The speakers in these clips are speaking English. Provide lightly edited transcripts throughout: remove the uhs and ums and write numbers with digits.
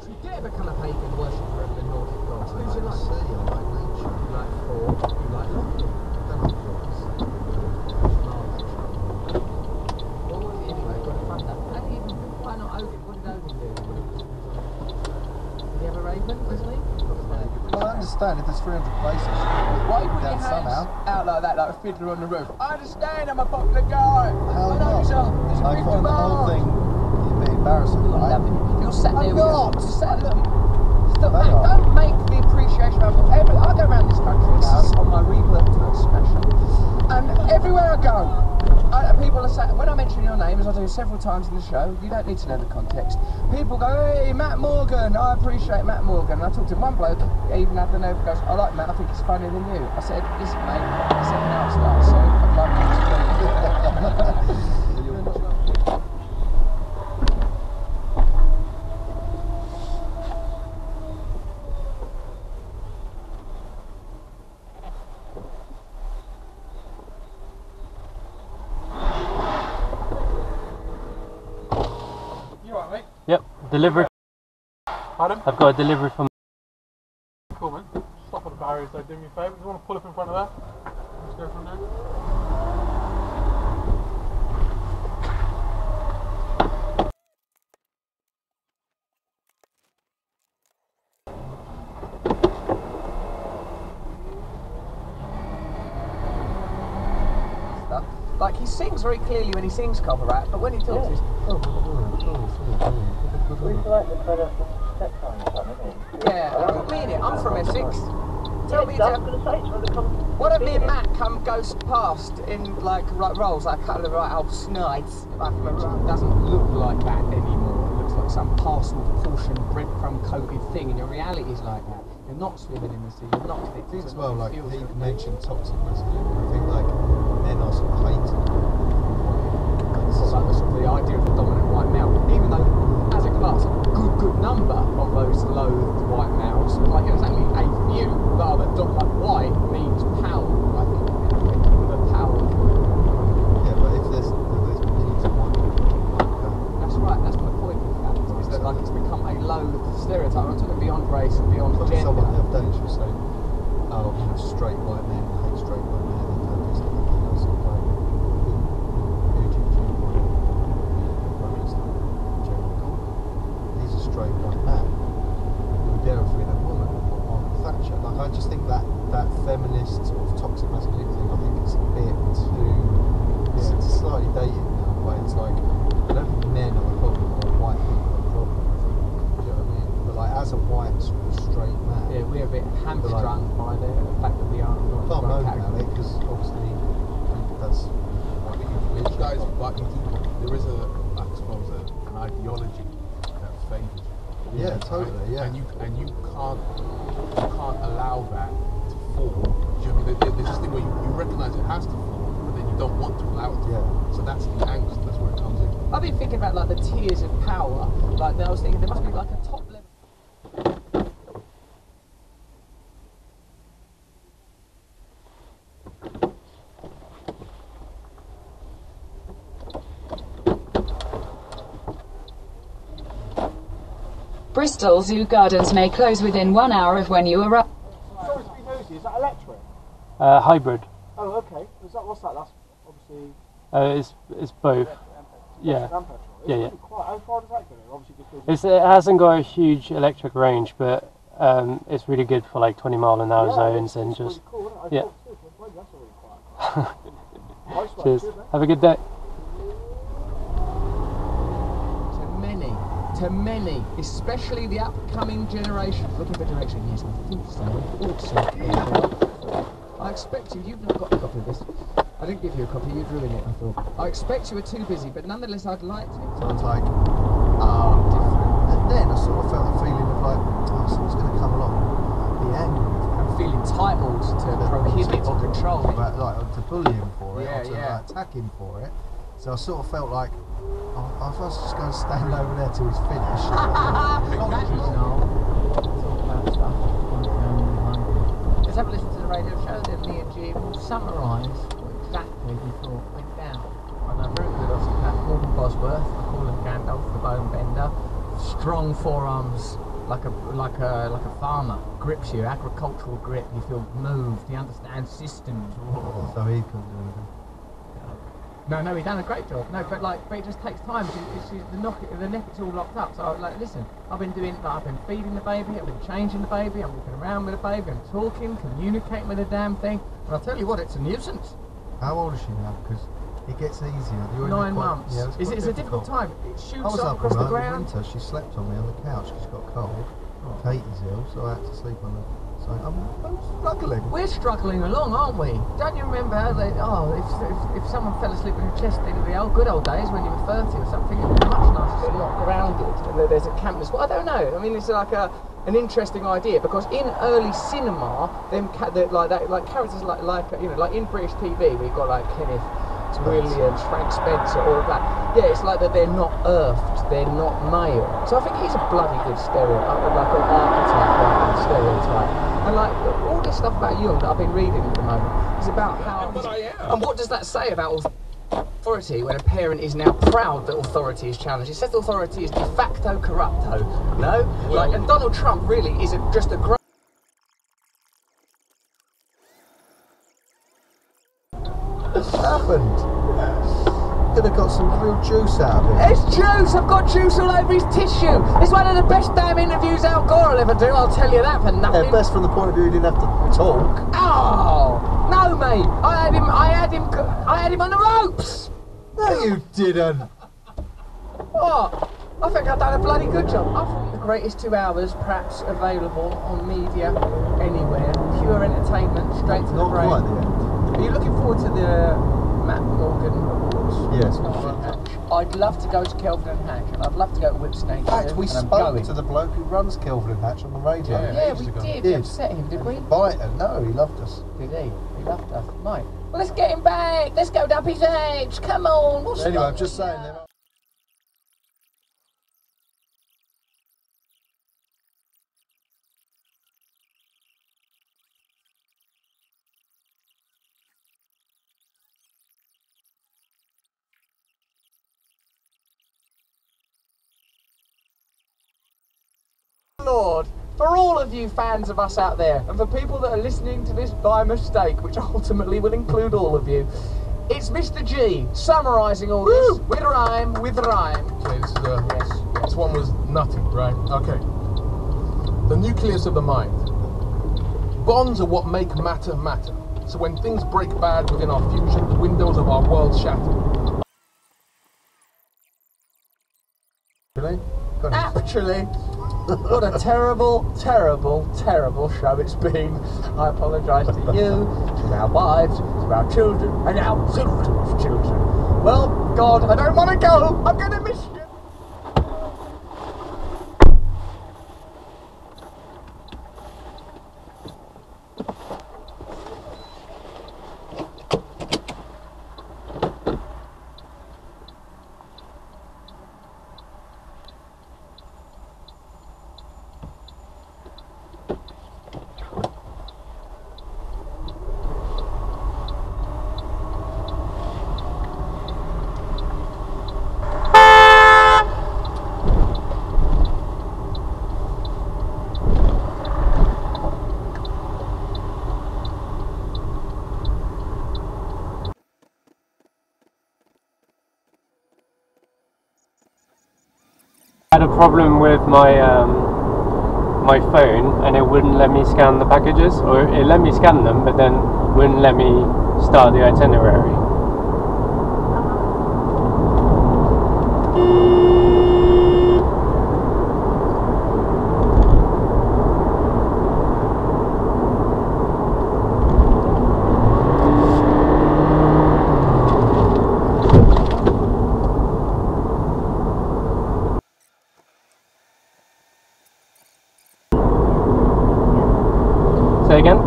You dare become a pagan worshipper of the Nordic gods. I like the sea, I like nature. You like Thor, you like Loki. I don't like gods. What was it anyway? Got a thunder. Why not Odin? What did Odin do? Did he have a raven, wasn't he? Well, I understand if there's 300 places, Why you put your down hands somehow. out like that, like a fiddler on the roof? I understand I'm a popular guy. Hell I know no. yourself. There's a I big find the whole demand. thing a bit embarrassing, I'm right? loving it. You're sat there I'm with not. You're sat there. Stop, They Matt, are. don't make the appreciation of I go around this country now on my rebirth tour special, and everywhere I go, people are saying, when I mention your name, as I do several times in the show, you don't need to know the context. People go, hey, Matt Morgan, I appreciate Matt Morgan. And I talked to one bloke, he even had the nerve, goes, I like Matt, I think he's funnier than you. I said, listen mate, the second hour starts, so I'd like you to explain. Yep, delivery. Pardon? I've got a delivery from. Cool, man. Stop at the barriers though, do me a favour. You want to pull up in front of that? Let's go from there. Like, he sings very clearly when he sings cover rap, but when he talks, he's... Yeah, put me in it. I'm from Essex. Tell me, why don't me and Matt come ghost past in like roles, like a couple of old snides. Like, it doesn't look like that anymore. It looks like some parcel portion breadcrumb coated thing, and your reality is like that. You're not swimming in the sea. You're not connected. I think to as well, like he fields of mentioned toxic masculinity. I think like men are sort of hated. It's like the idea of the dominant white male, even though as a class, a good number of those loathed white males, like there's only a few that are like white means power. I think the power. Yeah, but if there's millions of white people, That's right. That's my point. In fact, is that like it's become a loathed stereotype. I'm talking beyond race and beyond probably gender. someone the other day she was saying, oh, you know, straight white men hate straight white men and don't do stuff like that. I was sort of like, who do you think Jeremy Corbyn? He's a straight white man. Who would dare offend a woman or Margaret Thatcher? Like, I just think that feminist sort of toxic masculinity thing, I think it's a bit too, it's slightly dated now, but it's like, I don't think men are the problem or white people are the problem. I think, do you know what I mean? But like, as a white sort of straight man, Yeah, we're a bit hamstrung by the fact that we are not. I can't moan about it because obviously that's what It guys, but there is I suppose, an ideology that favours you. Yeah, totally. Yeah, And you can't allow that to fall. Do you know what I mean? There's this thing where you recognise it has to fall, but then you don't want to allow it to fall. So that's the angst. That's where it comes in. I've been thinking about like the tiers of power. Like I was thinking there must be like a top level. Bristol Zoo Gardens may close within 1 hour of when you arrive. Sorry to be nosy, is that electric? Hybrid. Oh, okay. What's that? That's obviously... It's both. Yeah. And petrol. It's Yeah, really quite, how far does that go? Obviously just goes... It hasn't got a huge electric range, but it's really good for like 20-mile-an-hour zones and just. Really cool, isn't it? Yeah. That's a really quiet car. Nice one. Cheers. Cheers, mate. Have a good day. To many, especially the upcoming generation. Looking for direction, yes, I think so. Also, I expect you've not got a copy of this. I didn't give you a copy, you'd ruin it, I thought. I expect you were too busy, but nonetheless I'd like to. So I was like, oh, different. And then I sort of felt the feeling of like, oh, someone's going to come along and be angry. And feel entitled to prohibit or control it. Like, to bully him for it, Yeah, or to yeah. like, attack him for it. So I sort of felt like, I was just going to stand over there till he's finished. Let's have a listen to the radio show, then me and Jim will summarise what exactly we thought went down. I know very good osteopath Gordon Bosworth, I call him Gandalf the Bone Bender. Strong forearms like a farmer. Grips you, agricultural grip. You feel moved. You understand systems. So he couldn't do anything. No, he's done a great job. No, but it just takes time. The neck is all locked up. So I was like, listen, I've been feeding the baby, I've been changing the baby, I'm walking around with the baby, I'm talking, communicating with the damn thing. And I'll tell you what, it's a nuisance. How old is she now? Because it gets easier. 9 months. Yeah, it's a difficult time. It shoots I was up up across all the night in ground. winter. She slept on me on the couch. She's got cold. Oh. Katie's ill, so I had to sleep on her. So I'm struggling. We're struggling along, aren't we? Don't you remember that? If someone fell asleep on your chest in the good old days when you were 30 or something, it would be much nicer to not grounded. And there's a campus. Well, I don't know. I mean, it's like an interesting idea because in early cinema, characters like in British TV, we've got like Kenneth Williams, Frank Spencer, all of that. Yeah, it's like that they're not earthed, they're not male. So I think he's a bloody good stereotype, like an archetype rather than stereotype. And like all this stuff about Jung that I've been reading at the moment is about how. And what does that say about authority when a parent is now proud that authority is challenged? It says authority is de facto corrupto. No, and Donald Trump really is just a great. What's happened? Could have got some real juice out of it. It's juice! I've got juice all over his tissue! It's one of the best damn interviews Al Gore will ever do, I'll tell you that for nothing. Yeah, best from the point of view he didn't have to talk. Oh! No, mate! I had him on the ropes! No, you didn't. What? I think I've done a bloody good job. I thought the greatest 2 hours perhaps available on media anywhere. Pure entertainment, straight to the brain. Not quite the end. Are you looking forward to the Matt Morgan Awards? Yes. I'd love to go to Kelvin and Hatch, and I'd love to go to Whipsnake. In fact, we spoke to the bloke who runs Kelvin and Hatch on the radio. Yeah, we did. We upset him, did we? Biter. No, he loved us. Did he? He loved us. Right. Well, let's get him back. Let's go up his apes. Come on. Anyway, I'm just saying that. Lord, for all of you fans of us out there, and for people that are listening to this by mistake, which ultimately will include all of you, it's Mr. G summarising all this with rhyme. Okay, this one was nutty, right? Okay. The nucleus of the mind. Bonds are what make matter matter. So when things break bad within our fusion, the windows of our world shatter. Really? Actually, what a terrible, terrible, terrible show it's been. I apologise to you, to our wives, to our children, and our children's children. Well, God, I don't want to go. I'm going to miss you. I had a problem with my my phone, and it wouldn't let me scan the packages, or it let me scan them, but then wouldn't let me start the itinerary. Say again? I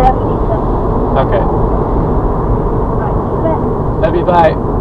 love you, Lisa. Okay. Right, Love you, bye. bye.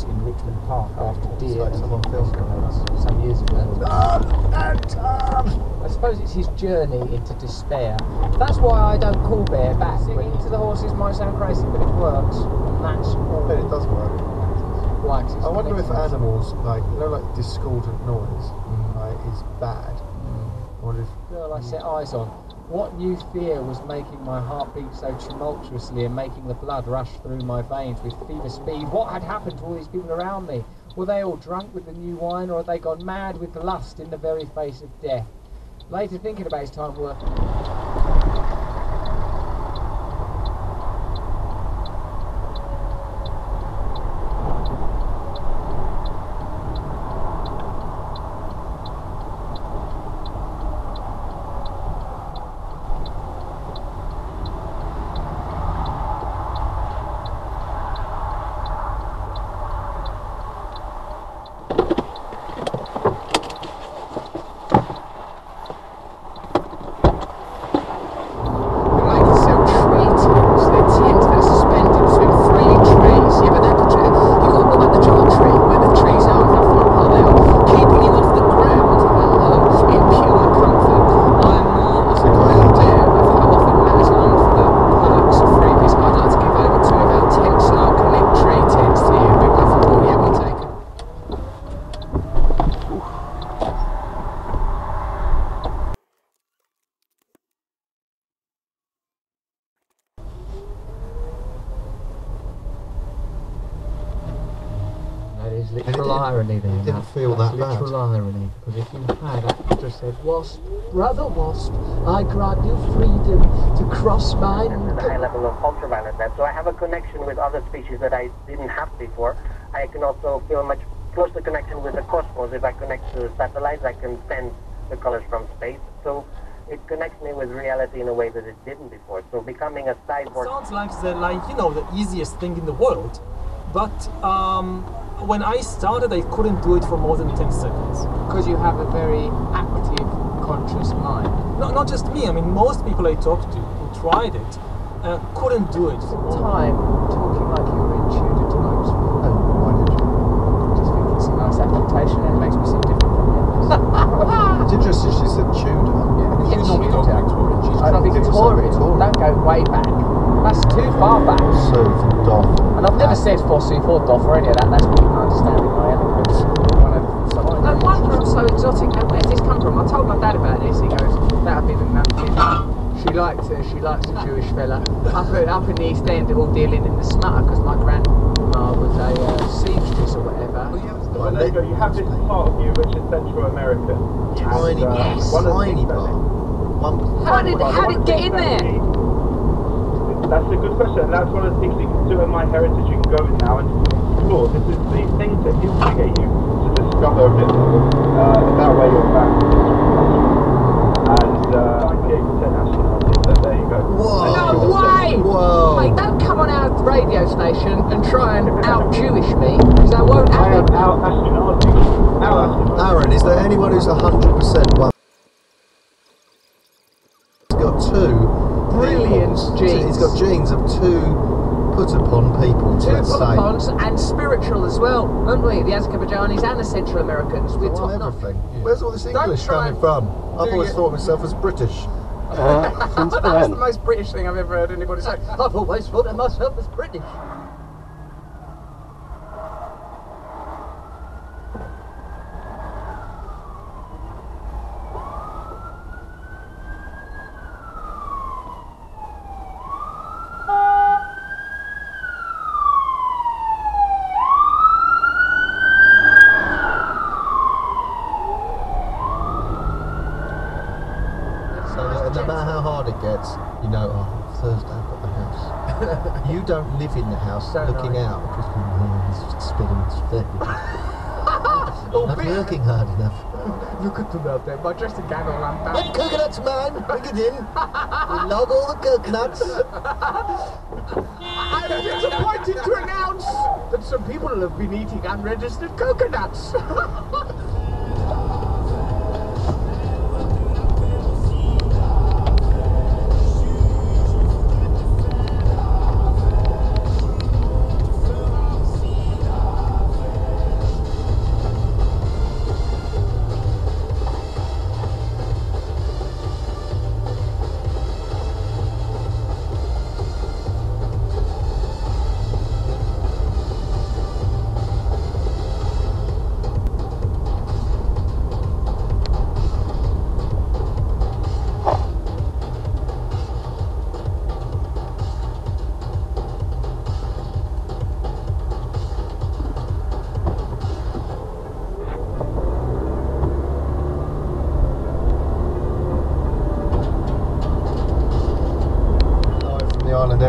in Richmond Park after deer. Like someone filmed it. Some years ago. I suppose it's his journey into despair. That's why I don't call Bear back. Singing to the horses might sound crazy, but it works. And that's all. But it does work. Why? 'Cause it's I wonder if making sense. animals, like, you know, like discordant noise, like, is bad. I wonder if... Girl I set eyes on. What new fear was making my heart beat so tumultuously and making the blood rush through my veins with fever speed? What had happened to all these people around me? Were they all drunk with the new wine, or had they gone mad with lust in the very face of death? Later, thinking about his time work. Literal irony there. It didn't feel that bad. Literal irony, because if you had actually just said, "Wasp, brother Wasp, I grant you freedom to cross mine." There's a high level of ultraviolet net, so I have a connection with other species that I didn't have before. I can also feel much closer connection with the cosmos. If I connect to satellites, I can sense the colors from space. So it connects me with reality in a way that it didn't before. So becoming a cyborg Sounds like you know, the easiest thing in the world, but when I started, I couldn't do it for more than 10 seconds. Because you have a very active, conscious mind. Not just me. I mean, most people I talked to who tried it couldn't do it. Time talking like you were in Tudor times. Oh, why did you? Just think it's a nice application and it makes me seem different from you. It's interesting she said Tudor. Yeah, You normally go Victorian. She's I trying to think get Victorian. Victorian. Don't go way back. That's too far back. So from Doff. And I've never said Fossey for Doff or any of that. That's me understanding my eloquence. No wonder I'm so exotic. Now, where's this come from? I told my dad about this. He goes, "That been a nothing." She likes a Jewish fella up in the East End, all dealing in the smutter, because my grandma was a seamstress or whatever. Well, There you go. You have this part of you which is Central American. tiny part. Yes. One of the Tiny things that part. How did it get in there? That's a good question. And that's one of the things you can do in My Heritage. You can go in now and explore. This is the thing to instigate you to discover a bit more about where your family is from. And so there you go. Whoa. No way! Whoa. Mate, don't come on our radio station and try and out-Jewish me, because I won't I have am it. out astronauting. Aaron, is there anyone who's 100% one? He's got two Brilliant peoples. genes. He's got genes of two put-upon peoples, Two let's say. Put-upons and spiritual as well, haven't we? The Azerbaijanis and the Central Americans. We're Well, top notch. everything. Where's all this English try coming and from? I've do always your- thought of myself as British. Since That's when? the most British thing I've ever heard anybody say. I've always thought of myself as British. So no matter how hard it gets, you know, oh, Thursday I've got the house. You don't live in the house Don't looking I? out because he's spinning his thing. Oh, Not bitch. working hard enough. Look at them out there. My dressing gown all undone. Big coconuts, man! Bring it in! We log all the coconuts! I'm disappointed to announce that some people have been eating unregistered coconuts.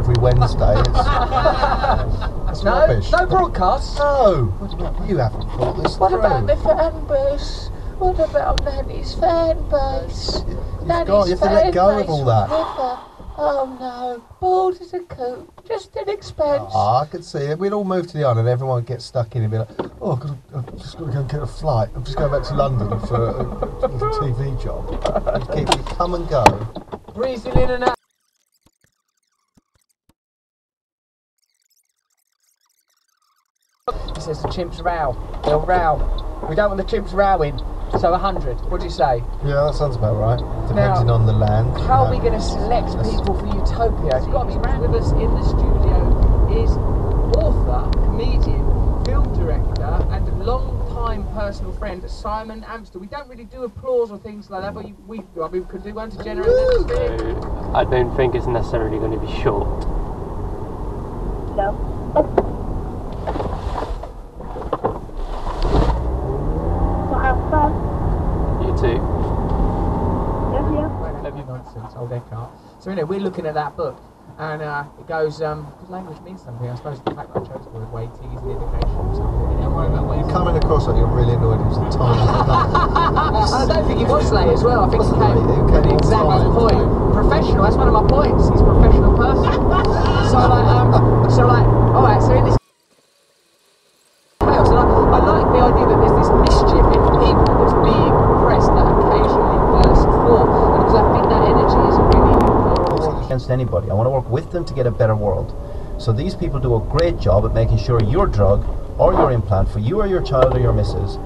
every Wednesday. It's rubbish. No broadcasts. No, you haven't thought this What through. about the fan base? What about Nanny's fan base? You have to let go of all that. Oh no, bored as a coot, just an expense. I could see it. We'd all move to the island and everyone gets stuck in and be like, oh, I've just got to go and get a flight. I'm just going back to London for a TV job. Just keep you come and go. Breezing in and out. He says the chimps row. They'll row. We don't want the chimps rowing. So 100. What do you say? Yeah, that sounds about right. Depending on the land. How are we going to select people for Utopia? It's got to be with us in the studio is author, comedian, film director, and long-time personal friend Simon Amster. We don't really do applause or things like that, but we could do one to generate that. I don't think it's necessarily going to be short. No. Have fun. You too. Yeah. Love you nonsense, old Eckhart. So anyway, we're looking at that book, and it goes, because language means something. I suppose the fact that I chose the word waiting is an indication of something. Don't worry about waiting. You're coming across like you're really annoyed. It was a tiny I don't think he was late as well. I think he came at the exact point. Professional, that's one of my points. He's a professional person. So alright, so in this I like the idea that there's this mischief in people that's being oppressed that occasionally bursts forth, because I think that energy is really important. Against anybody. I want to work with them to get a better world. So these people do a great job at making sure your drug or your implant for you or your child or your missus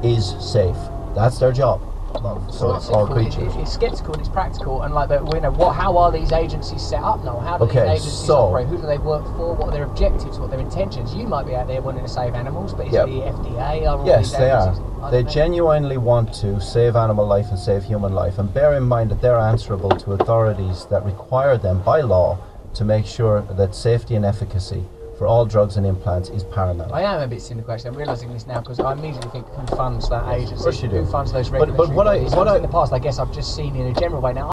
is safe. That's their job. So it's all creatures. It's sceptical and it's practical, and like how are these agencies set up now? How do these agencies operate? Who do they work for? What are their objectives? What are their intentions? You might be out there wanting to save animals, but is it the FDA? Yes, they are. They genuinely want to save animal life and save human life, and bear in mind that they're answerable to authorities that require them by law to make sure that safety and efficacy for all drugs and implants is paramount. I am a bit cynical actually. I'm realising this now because I immediately think who funds that agency? Of course you do. Who funds those regulatory bodies? In the past, I guess I've just seen in a general way now.